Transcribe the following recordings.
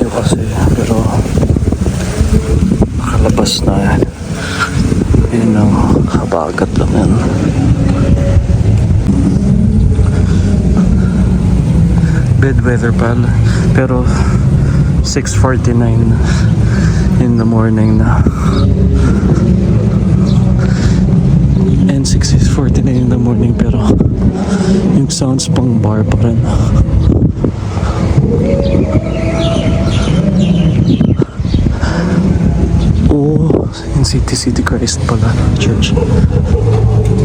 kasi, pero nakalabas na yan. Yun ang habagat lang yan. Bad weather pala, pero 6:49 in the morning na. And 6:49 in the morning, pero yung sounds pang bar pa rin. Oh, in City Christ pala church.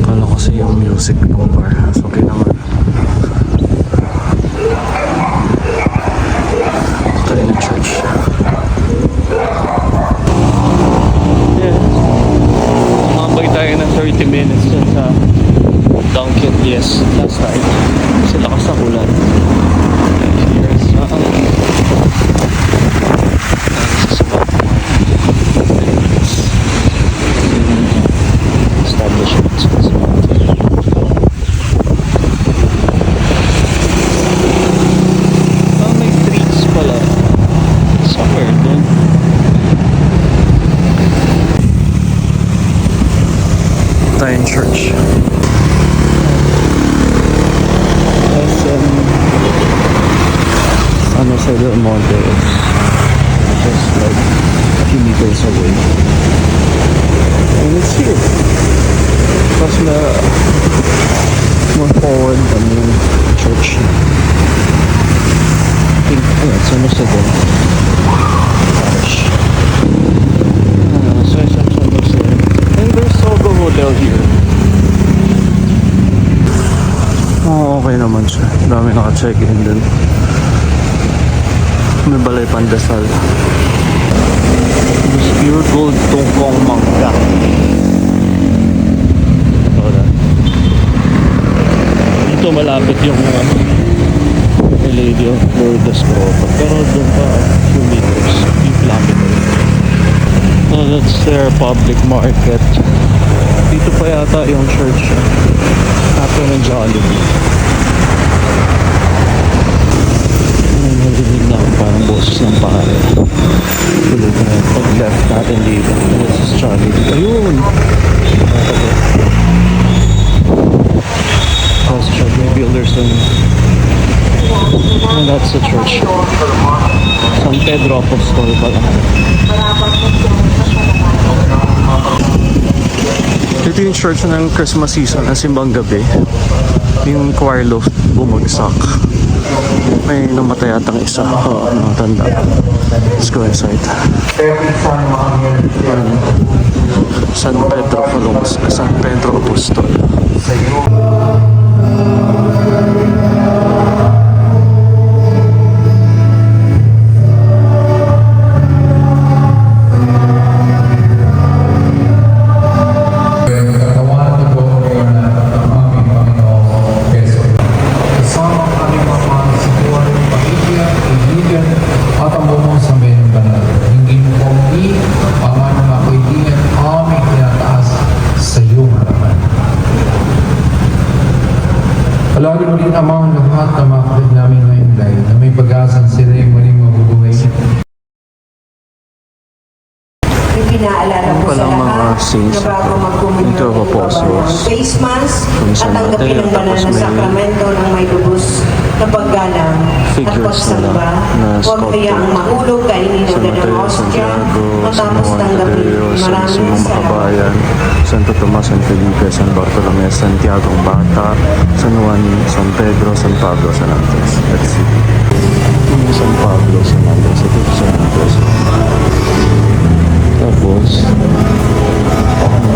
Kala ko kasi yung music ng bar. So, okay naman. Tayo na church. Yeah. Makabay tayo ng 30 minutes dun sa Dunkin'. Yes, last time. Kasi lakas na ulan. Here's establishment. May streets pala. Somewhere dun. Tayo in church. Sa Del Monte is just like a few meters away, and it's here. Tapos na more forward than yung church. I think it's almost a Del parish. So it's almost there. And there's Sogo Hotel here. Oh, okay naman siya. Dami naka-check-in din. May balay pandasal. This pure gold tungkong mangga. Dito malapit yung Lady of Lourdes Grotto. Pero doon pa few meters, few kilometers. So that's their public market. Dito pa yata yung church. After ng Jollibee. Narinig na parang boses ng pare. Tuloy ko na pag left natin dito. This is Jollibee. Ayun! That's Jollibee Builders and that's the church. San Pedro Apostol pala. Ito yung church ng Christmas season, ang simbang gabi. Yung choir loft bumagsak. May namatay atang isa. Oo, natanda. Let's go inside. San Pedro Columns. San Pedro Apostol. Palagi mo rin amang lahat na mga kapit namin ngayong live na may pag-asang sila yung muling mabubuhay. Pinaalala ko sa lahat na bago magkumunyo face mask at tanggapin ang banal na sakramento ng may lubos na paggalang at pagsamba. Huwag hayaang mahulog, kainin agad ang hostya matapos tanggapin. Maraming salamat. Santo Tomas, San Felipe, San Bartolome, Santiago ang Bata, San Juan, San Pedro, San Pablo, San Andres. Let's see. San Pablo, San Andres. Ito San Andres. Tapos,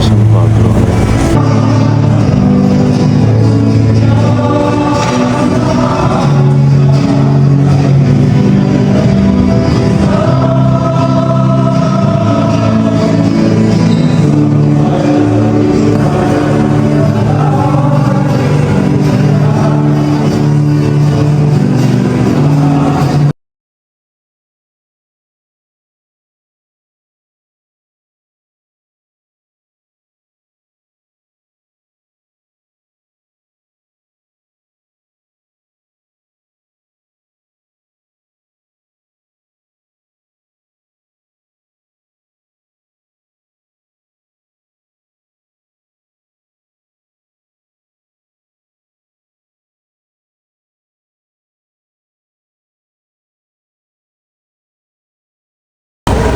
San Pablo.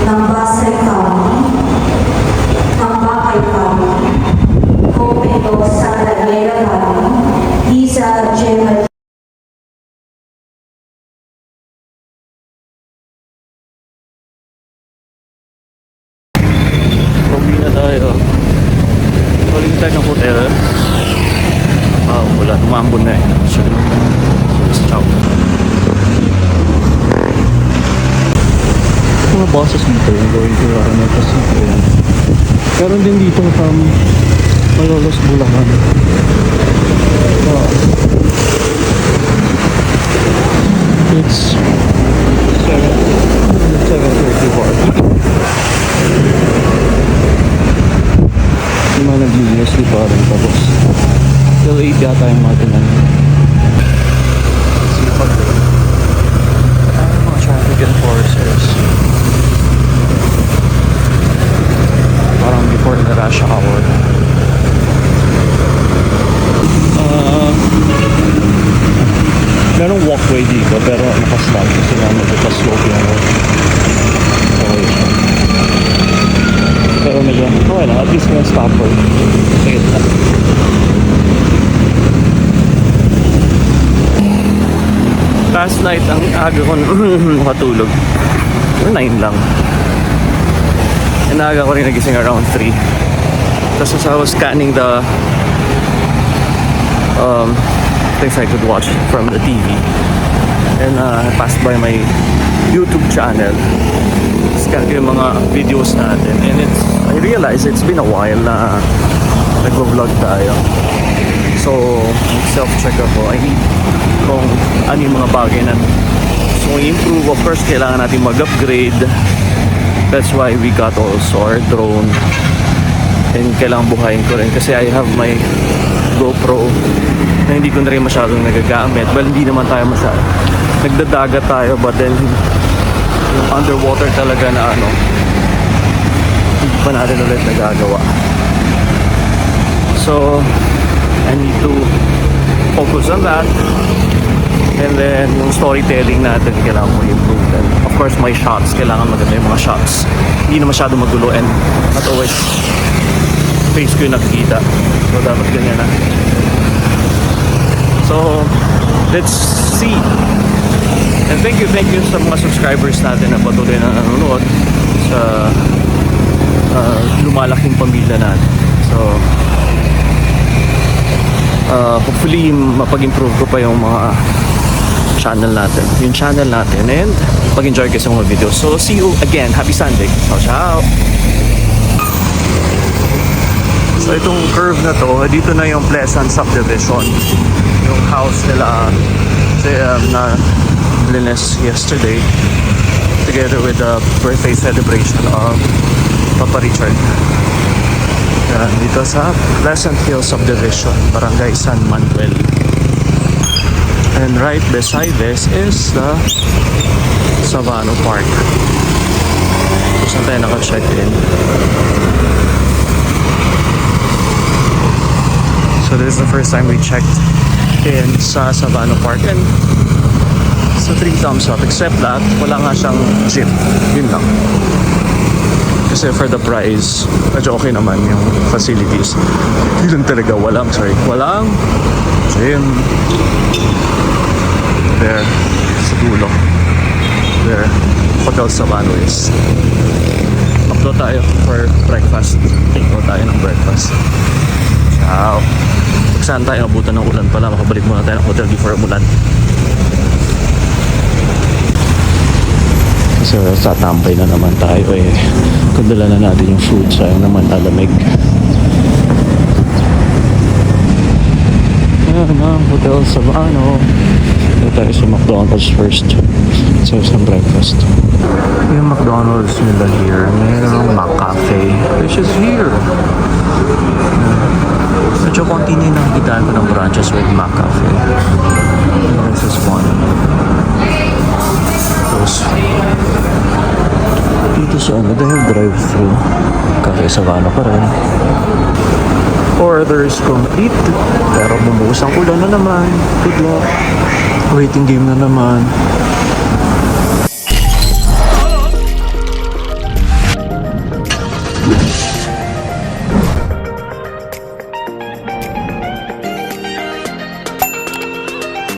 ng Basel County, ng Bacay County, Copeto, Santa Clara County, Isa, Gemma, Pauwi na tayo. Huling tayo ng hotel. Wala. Umambon na eh. So, ciao. Mga buses dito yung going to Rana Pacific. Ayan. Meron din dito from Malolos, Bulacan. It's 7:34. Yung mga naglilinis di pa rin tapos till 8 yata yung mga tinan. Sipag din. Mga traffic enforcers. Parang before the rush hour. Merong walkway dito pero nakastop kasi nga magpapaslope yung walk. Okay siya. Pero medyo okay lang, at least may stopper. Sige na. Last night, ang aga ko makatulog. 9 lang. Ang aga ko rin nagising around 3. Tapos as I was scanning the things I could watch from the TV. And I passed by my YouTube channel. Scan ko yung mga videos natin. And I realized it's been a while na nag-vlog tayo. So, self-check ako. I need kung ano yung mga bagay na gusto kong improve. Of course, kailangan natin mag-upgrade. That's why we got also our drone. And kailangan buhayin ko rin kasi I have my GoPro na hindi ko na rin masyadong nagagamit. Well, hindi naman tayo masyadong nagdadagat tayo, but then yung underwater talaga na ano, hindi pa natin ulit nagagawa. So I need to focus on that. And then yung storytelling natin kailangan ko improve. And of course my shots, kailangan maganda yung mga shots, hindi na masyadong magulo and not always face ko yung nakikita. So dapat ganyan na. So let's see. And thank you sa mga subscribers natin na patuloy na nanonood sa lumalaking pamilya natin. So hopefully mapag-improve ko pa yung mga channel natin, and pag-enjoy kayo sa mga videos. So see you again. Happy Sunday. Ciao. So itong curve na to, dito na yung Pleasant Subdivision. Yung house nila na linis yesterday together with the birthday celebration of Papa Richard. Yan, dito sa Pleasant Hill Subdivision, Barangay San Manuel. And right beside this is the Savano Park. Saan tayo naka-check in? So this is the first time we checked in sa Savano Park, and so 3 thumbs up, except that wala nga siyang gym. Yun lang. Kasi for the price, medyo okay naman yung facilities. Yun lang talaga, walang gym. There, sa dulo. There, Hotel Savano is. Upload tayo for breakfast. Take out tayo ng breakfast. Ciao. Saan tayo abutan ng ulan pala, makabalik muna tayo ng hotel before umulan. Kasi tatambay na naman tayo eh. Kung dala na natin yung food, sayang naman lalamig. Ayan na, Hotel Savano. Dito tayo sa McDonald's first. So some breakfast. Yung McDonald's nila here, mayroong McCafe, which is here. Medyo konti na yung nakikitaan ko ng branches with McCafe. This is one. Tapos dito sa ano, they have drive-thru. Cafe Savano pa rin. Orders complete. Pero bumuhos ang ulan na naman. Good luck. Waiting game na naman.